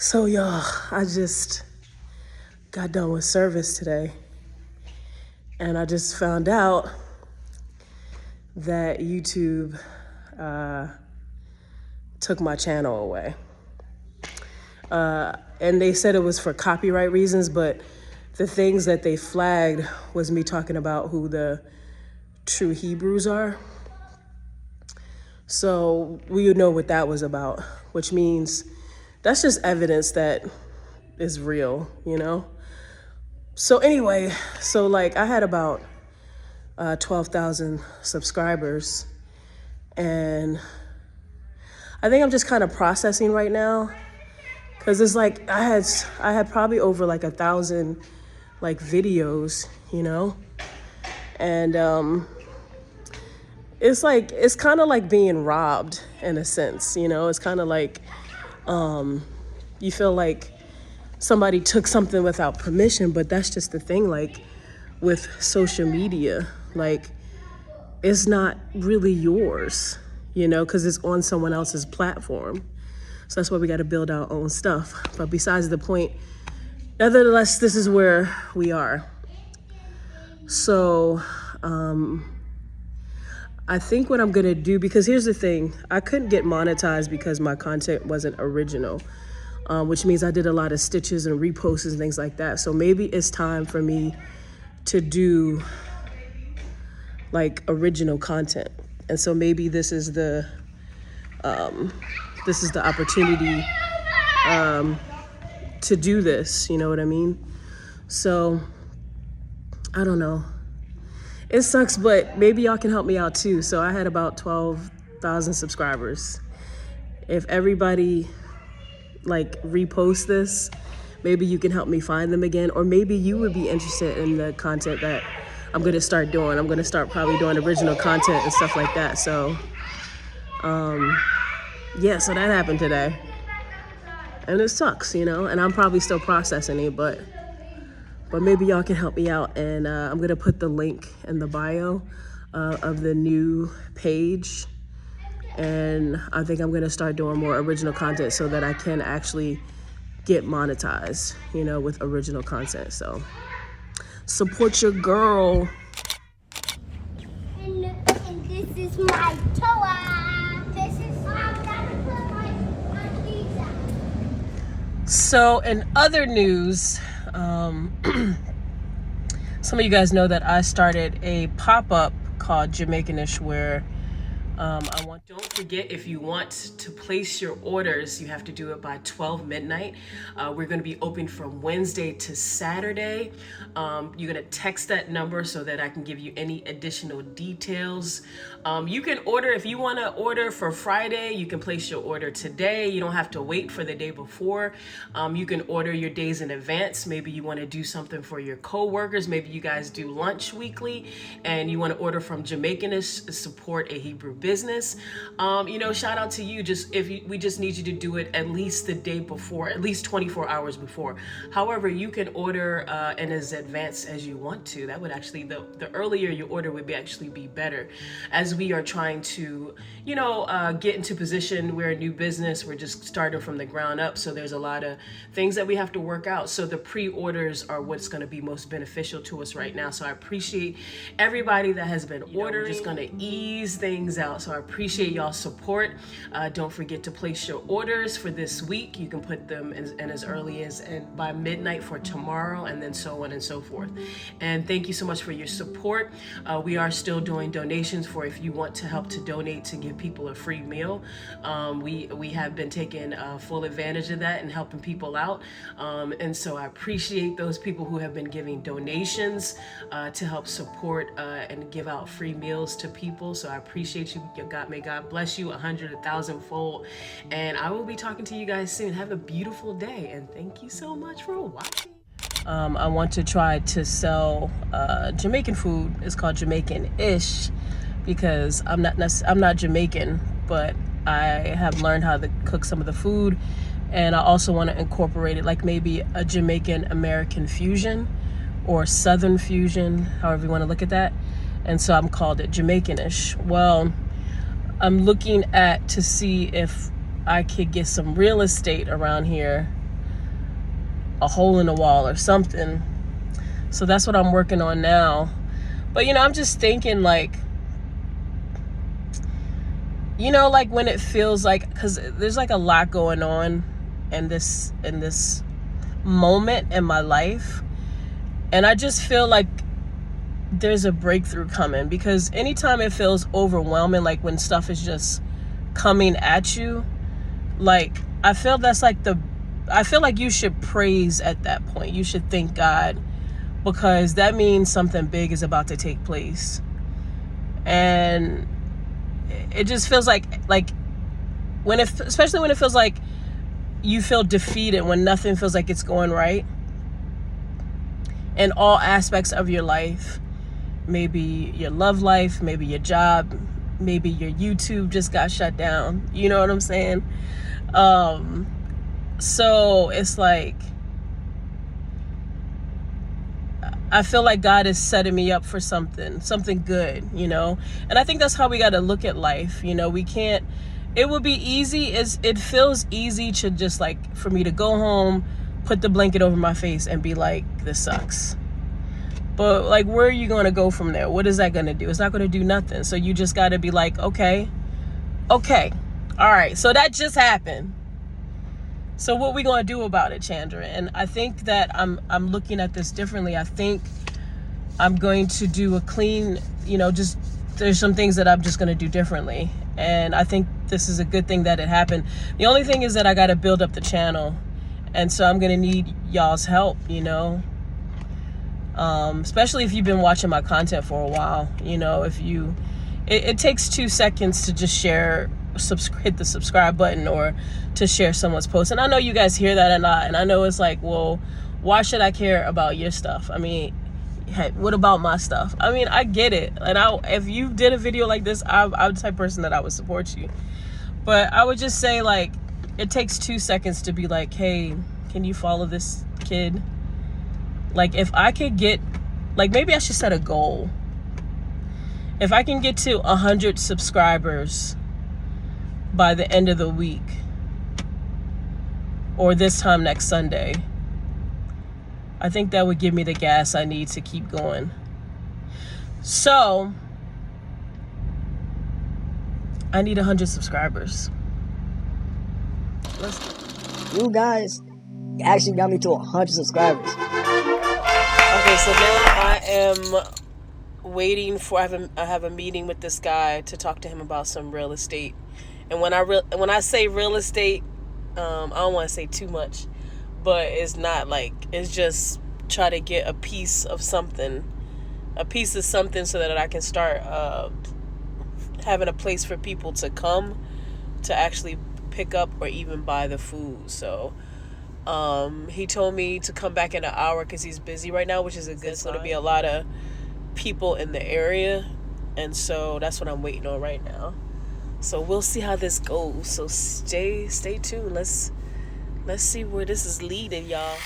So y'all, I just got done with service today and I just found out that YouTube took my channel away. And they said it was for copyright reasons, but the things that they flagged was me talking about who the true Hebrews are. So we know what that was about, which means that's just evidence that is real, you know? So anyway, I had about 12,000 subscribers, and I think I'm just kind of processing right now, because it's like I had probably over like 1,000 like videos, you know, and it's kind of like being robbed in a sense, you know. It's kind of like you feel like somebody took something without permission, but that's just the thing, like with social media, like it's not really yours, you know, because it's on someone else's platform. So that's why we got to build our own stuff. But besides the point, nevertheless, this is where we are. So I think what I'm gonna do, because here's the thing, I couldn't get monetized because my content wasn't original, which means I did a lot of stitches and reposts and things like that. So maybe it's time for me to do like original content. And so maybe this is the opportunity to do this, you know what I mean? So I don't know. It sucks, but maybe y'all can help me out too. So I had about 12,000 subscribers. If everybody like repost this, maybe you can help me find them again, or maybe you would be interested in the content that I'm gonna start doing. I'm gonna start probably doing original content and stuff like that. So yeah, so that happened today. And it sucks, you know, and I'm probably still processing it, but maybe y'all can help me out. And I'm gonna put the link in the bio of the new page. And I think I'm gonna start doing more original content so that I can actually get monetized, you know, with original content. So support your girl. And this is my toa. This is I'm gonna put my pizza. So in other news, some of you guys know that I started a pop-up called Jamaicanish, where don't forget, if you want to place your orders, you have to do it by 12 midnight. We're going to be open from Wednesday to Saturday. You're going to text that number so that I can give you any additional details. You can order, if you want to order for Friday, you can place your order today. You don't have to wait for the day before. You can order your days in advance. Maybe you want to do something for your co-workers. Maybe you guys do lunch weekly and you want to order from Jamaicanish, support a Hebrew business. You know, shout out to you. We just need you to do it at least the day before, at least 24 hours before. However, you can order in as advanced as you want to. That would actually, the earlier you order would actually be better, as we are trying to, you know, get into position. We're a new business. We're just starting from the ground up. So there's a lot of things that we have to work out. So the pre-orders are what's going to be most beneficial to us right now. So I appreciate everybody that has been ordering. We're just going to ease things out. So I appreciate y'all's support. Don't forget to place your orders for this week. You can put them in as early as and by midnight for tomorrow, and then so on and so forth. And thank you so much for your support. We are still doing donations for if you want to help to donate to give people a free meal. We have been taking full advantage of that and helping people out. And so I appreciate those people who have been giving donations to help support and give out free meals to people. So I appreciate you. May God bless you 100, 1,000-fold. And I will be talking to you guys soon. Have a beautiful day, and thank you so much for watching. I want to try to sell Jamaican food. It's called Jamaican-ish because I'm not Jamaican, but I have learned how to cook some of the food, and I also want to incorporate it, like maybe a Jamaican American fusion or Southern fusion, however you want to look at that. And so I'm called it Jamaican-ish. Well, I'm looking to see if I could get some real estate around here a hole in the wall or something. So that's what I'm working on now. But I'm just thinking, like, like when it feels like, because there's like a lot going on in this moment in my life, and I just feel like there's a breakthrough coming, because anytime it feels overwhelming, like when stuff is just coming at you, like I feel like you should praise at that point. You should thank God, because that means something big is about to take place. And it just feels like especially when it feels like you feel defeated, when nothing feels like it's going right in all aspects of your life. Maybe your love life, maybe your job, maybe your YouTube just got shut down. You know what I'm saying? So it's like, I feel like God is setting me up for something good, and I think that's how we got to look at life. We can't, it would be easy, it feels easy to just like, for me to go home, put the blanket over my face and be like, this sucks. But like, where are you going to go from there? What is that going to do? It's not going to do nothing. So you just got to be like, okay, all right, so that just happened. So what we going to do about it, Chandra? And I think that I'm looking at this differently. I think I'm going to do a clean, just, there's some things that I'm just going to do differently. And I think this is a good thing that it happened. The only thing is that I got to build up the channel. And so I'm going to need y'all's help, especially if you've been watching my content for a while. It takes 2 seconds to just hit the subscribe button or to share someone's post. And I know you guys hear that a lot, and I know it's like, well, why should I care about your stuff? I mean, hey, what about my stuff? I mean, I get it, and if you did a video like this, I'm the type of person that I would support you. But I would just say, like, it takes 2 seconds to be like, hey, can you follow this kid? Like, if I could get, like, maybe I should set a goal. If I can get to 100 subscribers by the end of the week, or this time next Sunday, I think that would give me the gas I need to keep going. So I need 100 subscribers. You guys actually got me to 100 subscribers. Okay, so now I am waiting for, I have a meeting with this guy to talk to him about some real estate. And when I say real estate, I don't want to say too much, but it's not like, it's just try to get a piece of something so that I can start having a place for people to come to actually pick up or even buy the food. So he told me to come back in an hour because he's busy right now, which is a good sign. There's going to be a lot of people in the area, and so that's what I'm waiting on right now. So we'll see how this goes. So stay tuned. Let's see where this is leading, y'all.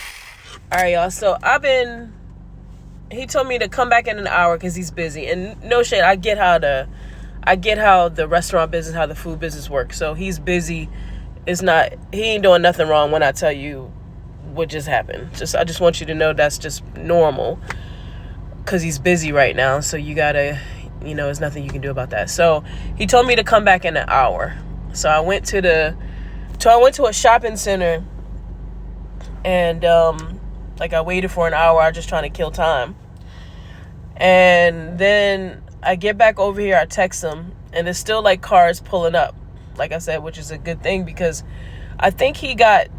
All right, y'all. So he told me to come back in an hour because he's busy. And no shit, I get how the restaurant business, how the food business works. So he's busy. He ain't doing nothing wrong when I tell you what just happened. I just want you to know that's just normal, because he's busy right now. So you gotta, there's nothing you can do about that. So he told me to come back in an hour. So I went to a shopping center, and I waited for an hour. I was just trying to kill time. And then I get back over here, I text him, and there's still like cars pulling up, like I said, which is a good thing, because I think he had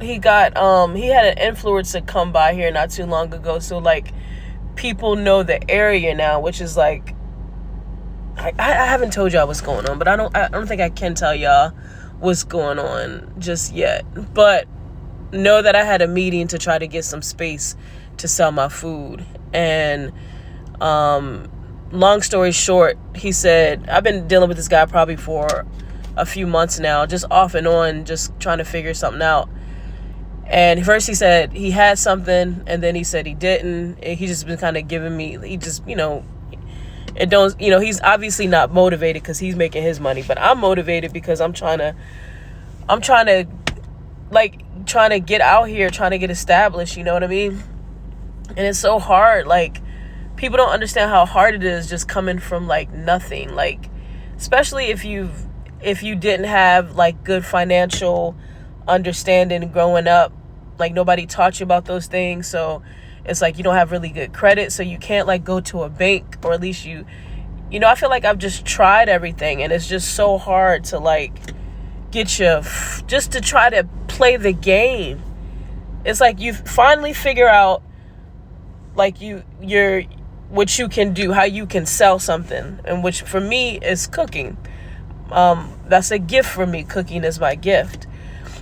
an influencer come by here not too long ago. So like, people know the area now, which is like, I haven't told y'all what's going on, but I don't think I can tell y'all what's going on just yet. But know that I had a meeting to try to get some space to sell my food. And long story short, he said, I've been dealing with this guy probably for a few months now, just off and on, just trying to figure something out. And first he said he had something, and then he said he didn't. And he just been kind of giving me, he just, it don't, he's obviously not motivated because he's making his money, but I'm motivated because I'm trying to like trying to get out here, trying to get established, you know what I mean? And it's so hard. Like, people don't understand how hard it is just coming from like nothing. Like, especially if you didn't have like good financial understanding growing up, like nobody taught you about those things. So it's like you don't have really good credit, so you can't like go to a bank, or at least you know, I feel like I've just tried everything, and it's just so hard to like get you just to try to play the game. It's like you finally figure out like you're what you can do, how you can sell something, and which for me is cooking. That's a gift for me. Cooking is my gift.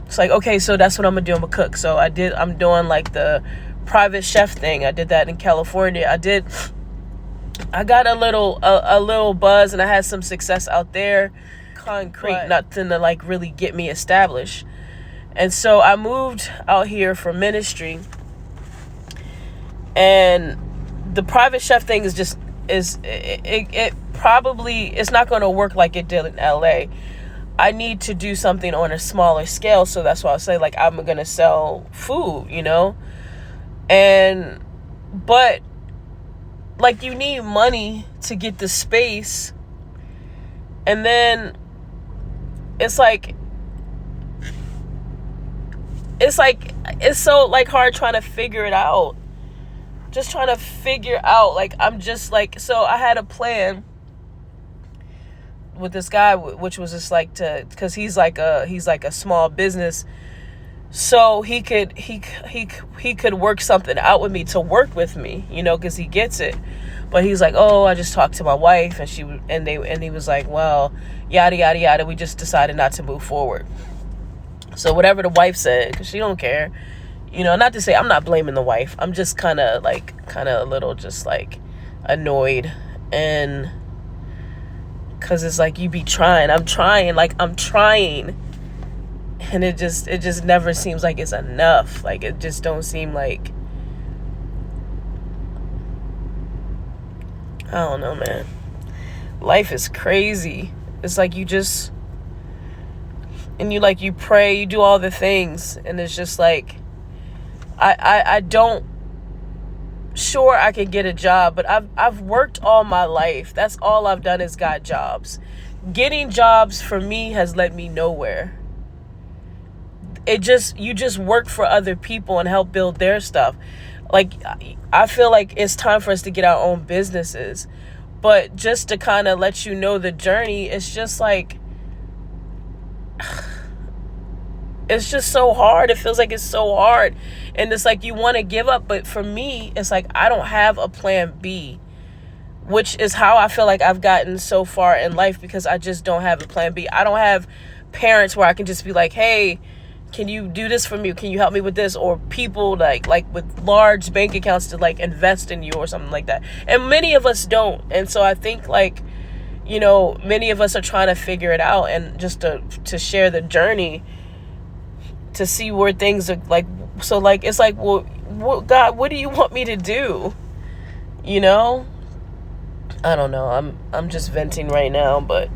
It's like, okay, so that's what I'm gonna do. I'm gonna cook. So I'm doing like the private chef thing. I did that in California. I got a little buzz, and I had some success out there. Concrete, nothing to like really get me established. And so I moved out here for ministry, and the private chef thing is just it probably, it's not going to work like it did in LA. I need to do something on a smaller scale, so that's why I say like I'm going to sell food, you know? But like you need money to get the space, and then it's so like hard trying to figure it out. Just trying to figure out, like, I'm just like, so I had a plan with this guy, which was just like because he's like a small business, so he could work something out with me to work with me, you know, because he gets it. But he's like, oh, I just talked to my wife, and he was like, well, yada yada yada, we just decided not to move forward. So whatever the wife said, because she don't care, you know. Not to say I'm not blaming the wife, I'm just kind of a little just like annoyed, and because it's like you be trying, I'm trying, and it just never seems like it's enough. Like, it just don't seem like, I don't know, man. Life is crazy. It's like you just, and you pray, you do all the things, and it's just like, I don't, sure, I can get a job, but I've worked all my life. That's all I've done is got jobs. Getting jobs for me has led me nowhere. You just work for other people and help build their stuff. Like, I feel like it's time for us to get our own businesses. But just to kind of let you know the journey, it's just like, it's just so hard. It feels like it's so hard. And it's like you want to give up. But for me, it's like I don't have a plan B, which is how I feel like I've gotten so far in life, because I just don't have a plan B. I don't have parents where I can just be like, hey, can you do this for me? Can you help me with this? Or people like with large bank accounts to like invest in you or something like that. And many of us don't. And so I think, like, you know, many of us are trying to figure it out, and just to share the journey, to see where things are like. So like, it's like, well, God, what do you want me to do? You know? I don't know. I'm just venting right now, but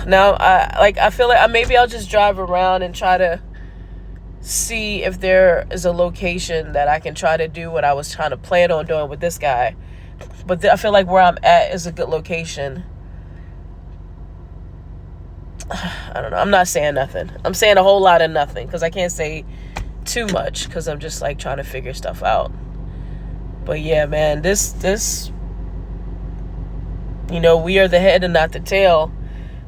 now I feel like maybe I'll just drive around and try to see if there is a location that I can try to do what I was trying to plan on doing with this guy. But I feel like where I'm at is a good location. I don't know. I'm not saying nothing. I'm saying a whole lot of nothing, because I can't say too much, because I'm just like trying to figure stuff out. But yeah, man, this, you know, we are the head and not the tail.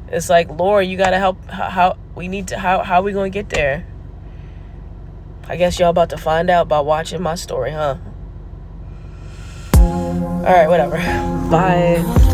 It's like, Lord, you gotta help. How are we gonna get there? I guess y'all about to find out by watching my story, huh? All right, whatever. Bye.